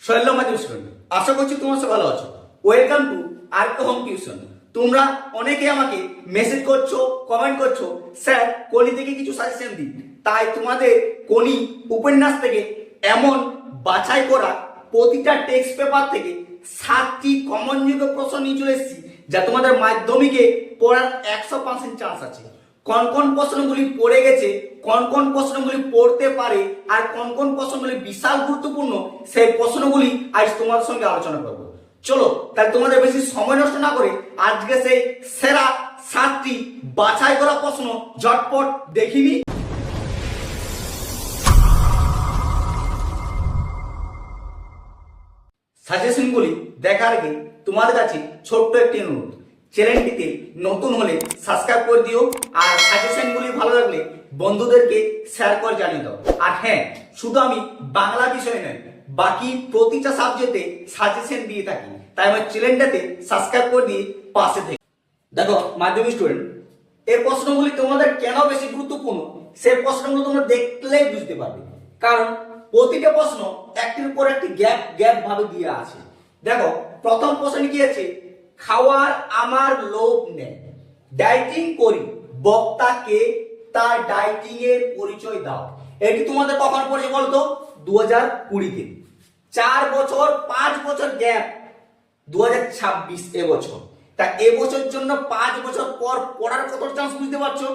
শৈল মাধ্যমিক স্টুডেন্ট, আশা করছি তোমরা সব ভালো আছো। Welcome to আরকে home tuition. তোমরা অনেকে আমাকে মেসেজ করছো, কমেন্ট করছো, স্যার কোনি থেকে কিছু সাজেশন দিন। তাই তোমাদের কোনি উপন্যাস থেকে এমন বাছাই করা প্রতিটা টেক্সট পেপার থেকে 7টি কমনযোগ্য প্রশ্ন নিয়ে চলে এসেছি, যা তোমাদের মাধ্যমিকে পড়ার 100% চান্স আছে। কোন কোন প্রশ্নগুলি পড়ে গেছে, কোন কোন প্রশ্নগুলি পড়তে পারে, আর কোন কোন প্রশ্নগুলি বিশাল গুরুত্বপূর্ণ, সেই প্রশ্নগুলি আজ তোমাদের সঙ্গে আলোচনা করব। চলো তাহলে তোমাদের বেশি সময় নষ্ট না করে আজকে সেই সেরা 7টি বাছাই করা প্রশ্ন ঝটপট দেখিনি। সাজেশনগুলি দেখার আগে তোমাদের কাছে ছোট্ট একটি অনুরোধ, চ্যানেলটিতে নতুন হলে সাবস্ক্রাইব করে দিও, আর সাজেশনগুলি ভালো লাগলে বন্ধুদেরকে শেয়ার করে জানিয়ে দাও। আর হ্যাঁ, শুধু আমি বাংলা বিষয় নয়, বাকি প্রতিটা সাবজেক্টে সাজেশন দিয়ে থাকি, তাই আমার চ্যানেলটাতে সাবস্ক্রাইব করে দিয়ে পাশে থেকে। দেখো মাধ্যমিক স্টুডেন্ট, এই প্রশ্নগুলি তোমাদের কেন বেশি গুরুত্বপূর্ণ সেই প্রশ্নগুলো তোমরা দেখলেই বুঝতে পারবে। কারণ প্রতিটা প্রশ্ন একটির উপর একটি গ্যাপ গ্যাপ ভাবে দিয়ে আছে। দেখো প্রথম প্রশ্ন কি আছে, খাওয়ার আমার লোভ নেই, ডায়েটিং করি, বক্তাকে তার ডায়েটিং এর পরিচয় দাও। এটি তোমাদের কখন পড়েছে বলতো? 2020-তে। 4 বছর 5 বছর গ্যাপ, 2026 এবছর। তা এবছর জন্য 5 বছর পর পড়ার কত চান্স বুঝতে পারছো?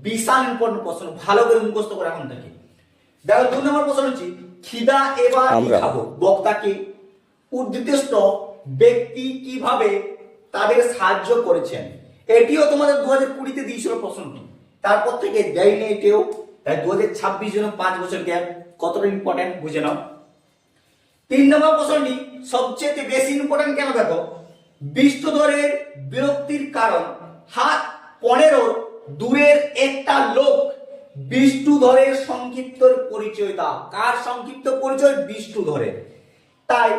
বিশাল ইম্পর্টেন্ট প্রশ্ন, ভালো করে মুখস্থ করে এখন থেকে। দেখো 2 নম্বর প্রশ্ন হচ্ছে, খিদা এবার কি খাবো, বক্তাকে উদ্দিষ্ট ব্যক্তি কিভাবে তাদের সাহায্য করেছেন। এটিও তোমাদের 2020-তে দিয়েছিল প্রশ্নটি, তারপর থেকে দেয়নি এটিও। তাই 2026 জন্য 5 বছর গ্যাপ কতটা ইম্পর্টেন্ট বুঝে নাও। 3 নম্বর প্রশ্নটি সবচেয়ে বেশি ইম্পর্টেন্ট কেন দেখো, বিষ্ণুধরের বিরক্তির কারণ, হাত 15 দূরের একটা লোক বিষ্ণুধরের সংক্ষিপ্ত পরিচয় দাও। কার সংক্ষিপ্ত পরিচয়? বিষ্ণুধরের। তাই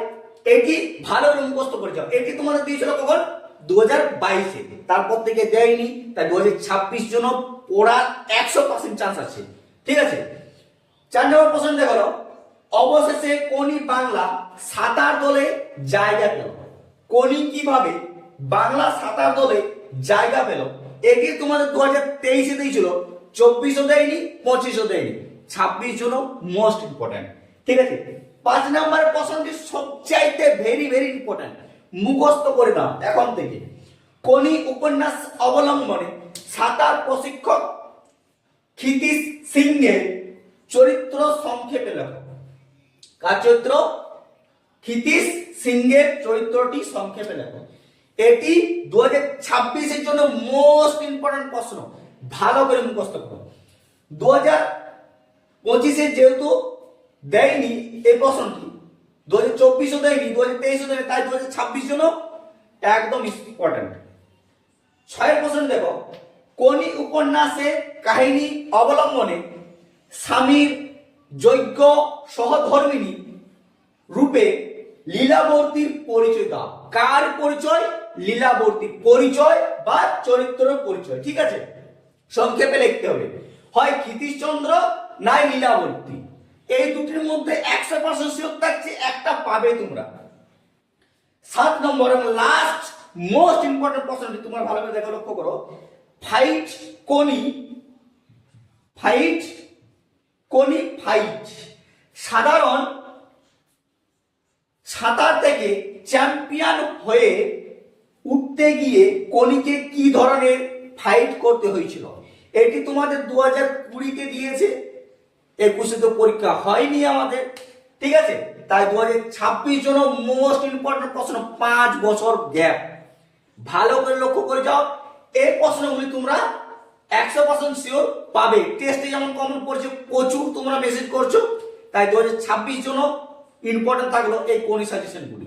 এটি ভালো মুখস্থ করে যাও। এটি তোমাদের দিয়েছিল কখন? 2022-এ, তারপর থেকে দেয়নি। তাই 2026 জন্য পড়ার 100% চান্স আছে, ঠিক আছে। 4 নম্বর প্রশ্ন দেখো, অবশেষে কোনি বাংলা সাঁতার দলে জায়গা পেল। কোনি কিভাবে বাংলা সাঁতার দলে জায়গা পেল? এটি তোমাদের 2023-এ দিয়েছিল, 24-ও দেয়নি, 25-ও দেয়নি, 26 জন্য মোস্ট ইম্পর্টেন্ট, ঠিক আছে। 5 নম্বর প্রশ্নটি সবচাইতে ভেরি ভেরি ইম্পর্টেন্ট, মুখস্থ করে নাও এখন থেকে। কোনি উপন্যাস অবলম্বনে সাঁতার প্রশিক্ষক ক্ষিতীশ সিংহের চরিত্র সংক্ষেপে লেখো। কার চরিত্র? ক্ষিতীশ সিংহের চরিত্রটি সংক্ষেপে লেখো। এটি 2026-এর জন্য মোস্ট ইম্পর্টেন্ট প্রশ্ন, ভালো করে মুখস্থ করো। 2025-এ যেহেতু দেয়নি এই প্রশ্নটি, 2024-ও দেয়নি, 2023-ও দেয়নি, তাই 2026 জন্য একদম ইম্পর্টেন্ট। 6 প্রশ্ন দেখো, কোনি উপন্যাসে কাহিনী অবলম্বনে স্বামীর যোগ্য সহধর্মিণী রূপে লীলাবতীর পরিচয় দাও। কার পরিচয়? লীলাবতী পরিচয় বা চরিত্র পরিচয়, ঠিক আছে। সংক্ষেপে লিখতে হবে, হয় ক্ষিতীশচন্দ্র নাই লীলাবতী। এই দুটির মধ্যে 100% শিওর থাকছে একটা পাবে তোমরা। 7 নম্বর এবং লাস্ট মোস্ট ইম্পর্টেন্ট প্রশ্নটি তোমরা ভালো করে দেখো, লক্ষ্য করো। ফাইট সাধারণ সাঁতার থেকে চ্যাম্পিয়ন হয়ে উঠতে গিয়ে কোনিকে কি ধরনের ফাইট করতে হয়েছিল? এটি তোমাদের 2020-তে দিয়েছে, 21-এ তো পরীক্ষা হয়নি আমাদের, ঠিক আছে। তাই 2026 জন্য মোস্ট ইম্পর্টেন্ট প্রশ্ন, 5 বছর গ্যাপ, ভালো করে লক্ষ্য করে যাও। এই প্রশ্নগুলি তোমরা 100% শিওর পাবে। টেস্টে যেমন কমন পড়ছে, প্রচুর তোমরা মেসেজ করছো, তাই 2026 জন্য ইম্পর্টেন্ট থাকলো এই কোনি সাজেশনগুলি।